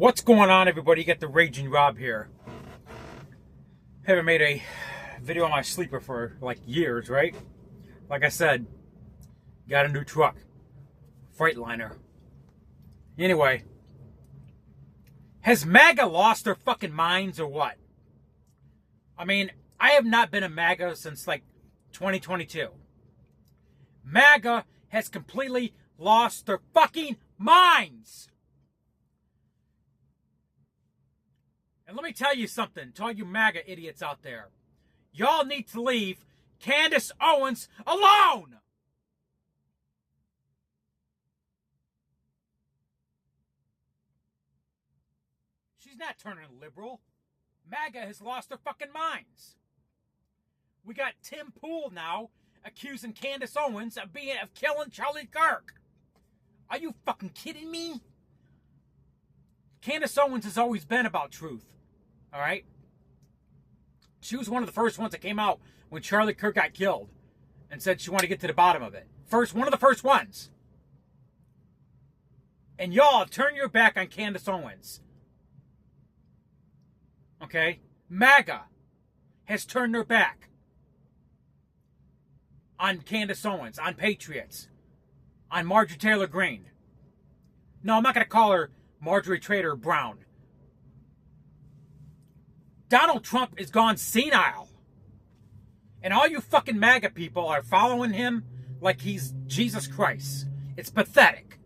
What's going on, everybody? You got the Raging Rob here. Haven't made a video on my sleeper for like years, right? Like I said, got a new truck, Freightliner. Anyway, has MAGA lost their fucking minds or what? I mean, I have not been a MAGA since like 2022. MAGA has completely lost their fucking minds. And let me tell you something, to all you MAGA idiots out there. Y'all need to leave Candace Owens alone! She's not turning liberal. MAGA has lost their fucking minds. We got Tim Pool now accusing Candace Owens of killing Charlie Kirk. Are you fucking kidding me? Candace Owens has always been about truth. All right? She was one of the first ones that came out when Charlie Kirk got killed and said she wanted to get to the bottom of it. One of the first ones. And y'all turn your back on Candace Owens. Okay? MAGA has turned their back on Candace Owens, on Patriots, on Marjorie Taylor Greene. No, I'm not going to call her Marjorie Taylor Brown. Donald Trump is gone senile. And all you fucking MAGA people are following him like he's Jesus Christ. It's pathetic.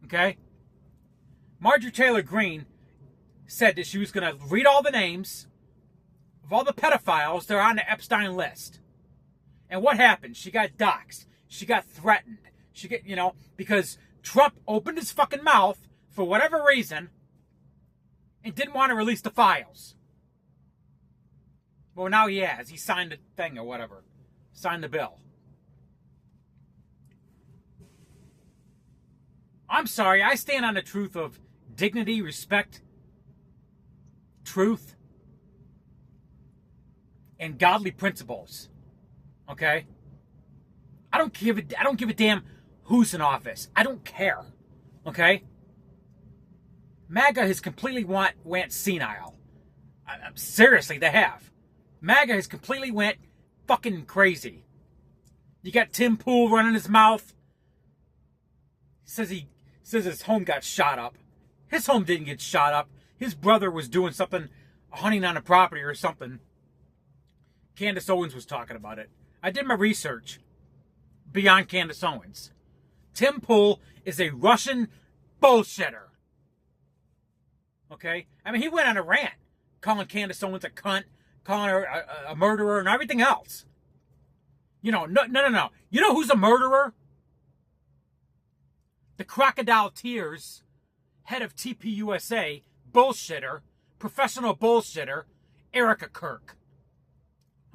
Okay? Marjorie Taylor Greene said that she was going to read all the names of all the pedophiles that are on the Epstein list. And what happened? She got doxxed. She got threatened. Because Trump opened his fucking mouth for whatever reason and didn't want to release the files. Well, now he has. He signed the thing or whatever. Signed the bill. I'm sorry. I stand on the truth of dignity, respect, truth, and godly principles. Okay? I don't give a damn who's in office. I don't care. Okay? MAGA has completely went senile. Seriously, they have. MAGA has completely went fucking crazy. You got Tim Pool running his mouth. Says his home got shot up. His home didn't get shot up. His brother was doing something, hunting on a property or something. Candace Owens was talking about it. I did my research beyond Candace Owens. Tim Pool is a Russian bullshitter. Okay? I mean, he went on a rant, calling Candace Owens a cunt, calling her a murderer, and everything else. No. You know who's a murderer? The Crocodile Tears, head of TPUSA, bullshitter, professional bullshitter, Erica Kirk.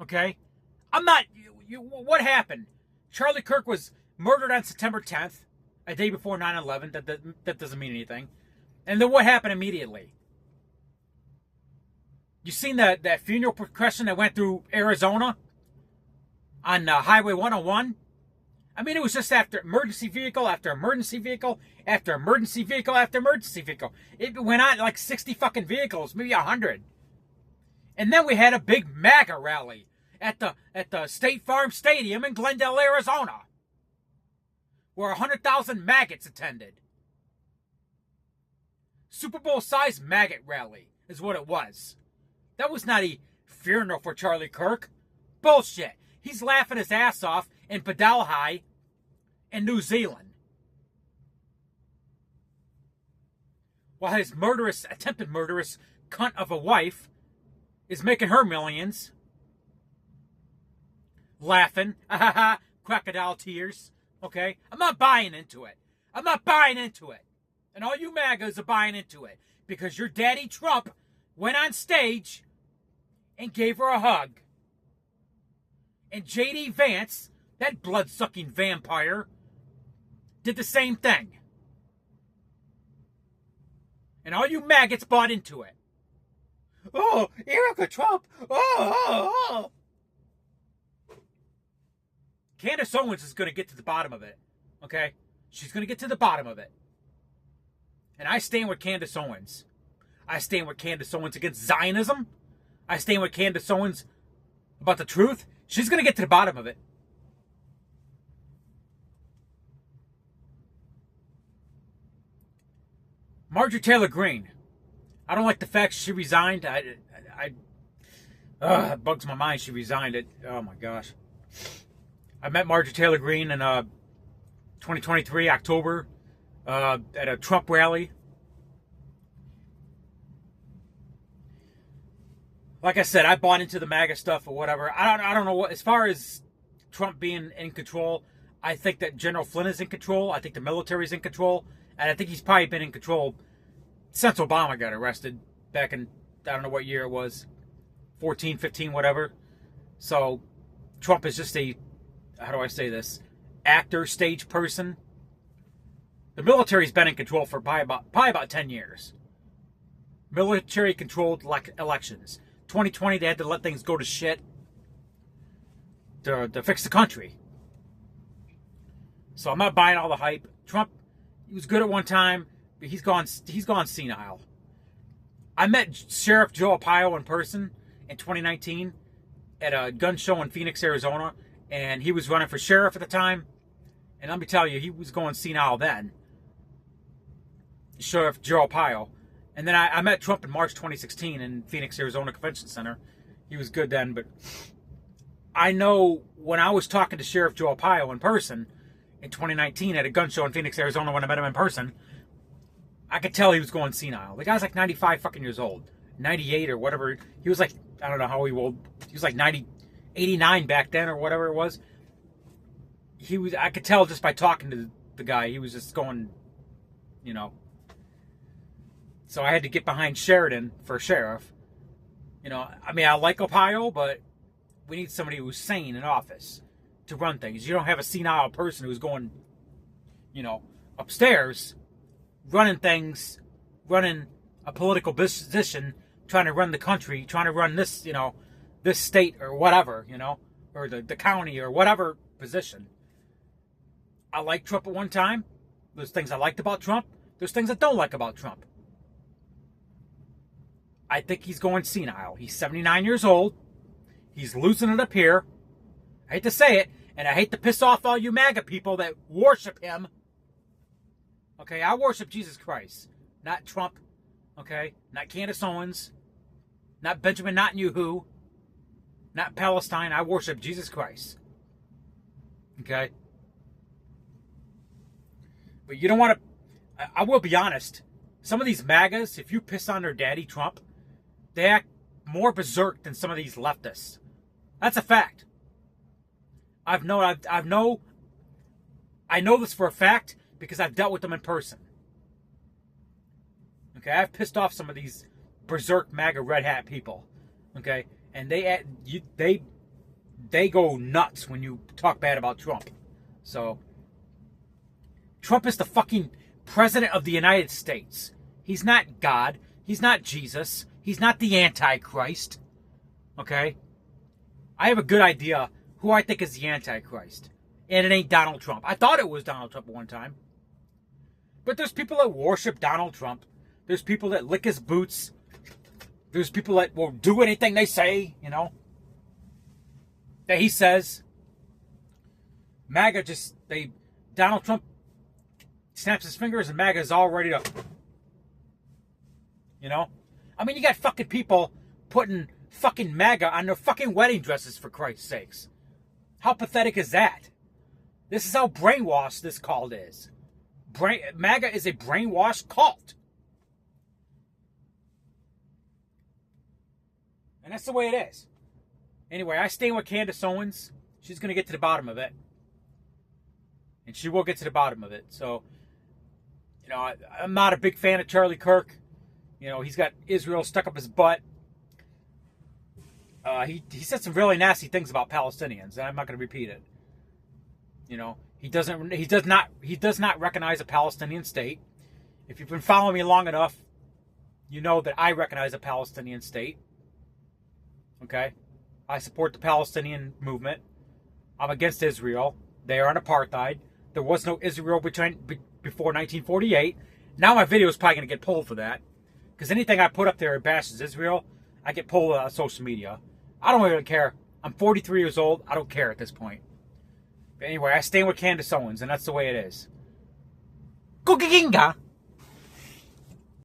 Okay? What happened? Charlie Kirk was murdered on September 10th, a day before 9/11. That doesn't mean anything. And then what happened immediately? You seen that funeral procession that went through Arizona on Highway 101? I mean, it was just after emergency vehicle after emergency vehicle after emergency vehicle after emergency vehicle. It went on like 60 fucking vehicles, maybe 100. And then we had a big MAGA rally at the State Farm Stadium in Glendale, Arizona, where 100,000 maggots attended. Super Bowl-sized maggot rally is what it was. That was not a funeral for Charlie Kirk. Bullshit. He's laughing his ass off in Padalhai in New Zealand, while his attempted murderous cunt of a wife is making her millions. Laughing. Crocodile tears. Okay? I'm not buying into it. And all you MAGAs are buying into it. Because your daddy Trump went on stage and gave her a hug. And J.D. Vance, that blood-sucking vampire, did the same thing. And all you maggots bought into it. Oh, Erica Trump. Oh. Candace Owens is going to get to the bottom of it. Okay? She's going to get to the bottom of it. And I stand with Candace Owens. I stand with Candace Owens against Zionism. I stand with Candace Owens about the truth. She's going to get to the bottom of it. Marjorie Taylor Greene. I don't like the fact she resigned. It bugs my mind she resigned it. Oh my gosh. I met Marjorie Taylor Greene in 2023, October, at a Trump rally. Like I said, I bought into the MAGA stuff or whatever. I don't know what, as far as Trump being in control, I think that General Flynn is in control. I think the military is in control. And I think he's probably been in control since Obama got arrested back in, I don't know what year it was, 14, 15, whatever. So Trump is just a, how do I say this, actor, stage person. The military's been in control for probably about 10 years. Military controlled elections. 2020, they had to let things go to shit to fix the country. So I'm not buying all the hype. Trump, he was good at one time, but he's gone senile. I met Sheriff Joe Arpaio in person in 2019 at a gun show in Phoenix, Arizona, and he was running for sheriff at the time. And let me tell you, he was going senile then. Sheriff Joe Arpaio. And then I met Trump in March 2016 in Phoenix, Arizona Convention Center. He was good then, but I know when I was talking to Sheriff Joe Arpaio in person in 2019 at a gun show in Phoenix, Arizona, when I met him in person, I could tell he was going senile. The guy's like 95 fucking years old. 98 or whatever. He was like, I don't know how old. He was like 89 back then or whatever it was. I could tell just by talking to the guy, he was just going, you know. So I had to get behind Sheridan for sheriff. You know, I mean, I like Arpaio, but we need somebody who's sane in office to run things. You don't have a senile person who's going, you know, upstairs, running things, running a political position, trying to run the country, trying to run this, you know, this state or whatever, you know, or the county or whatever position. I liked Trump at one time. There's things I liked about Trump. There's things I don't like about Trump. I think he's going senile. He's 79 years old. He's losing it up here. I hate to say it, and I hate to piss off all you MAGA people that worship him. Okay, I worship Jesus Christ, not Trump. Okay, not Candace Owens, not Benjamin Netanyahu, not Palestine. I worship Jesus Christ. Okay? But you don't want to, I will be honest, some of these MAGAs, if you piss on their daddy, Trump, they act more berserk than some of these leftists. That's a fact. I know this for a fact because I've dealt with them in person. Okay, I've pissed off some of these berserk MAGA red hat people. Okay, and they go nuts when you talk bad about Trump. So Trump is the fucking president of the United States. He's not God. He's not Jesus. He's not the Antichrist. Okay? I have a good idea who I think is the Antichrist. And it ain't Donald Trump. I thought it was Donald Trump at one time. But there's people that worship Donald Trump. There's people that lick his boots. There's people that will do anything they say, you know. That he says. MAGA Donald Trump snaps his fingers and MAGA is all ready to, you know. I mean, you got fucking people putting fucking MAGA on their fucking wedding dresses, for Christ's sakes. How pathetic is that? This is how brainwashed this cult is. MAGA is a brainwashed cult. And that's the way it is. Anyway, I stand with Candace Owens. She's going to get to the bottom of it. And she will get to the bottom of it. So, you know, I'm not a big fan of Charlie Kirk. You know, he's got Israel stuck up his butt. He said some really nasty things about Palestinians, and I'm not going to repeat it. You know, he does not recognize a Palestinian state. If you've been following me long enough, you know that I recognize a Palestinian state. Okay? I support the Palestinian movement. I'm against Israel. They are an apartheid. There was no Israel before 1948. Now my video is probably going to get pulled for that. Because anything I put up there that bashes Israel, I get pulled on social media. I don't really care. I'm 43 years old. I don't care at this point. But anyway, I stand with Candace Owens, and that's the way it is. Kukikinga!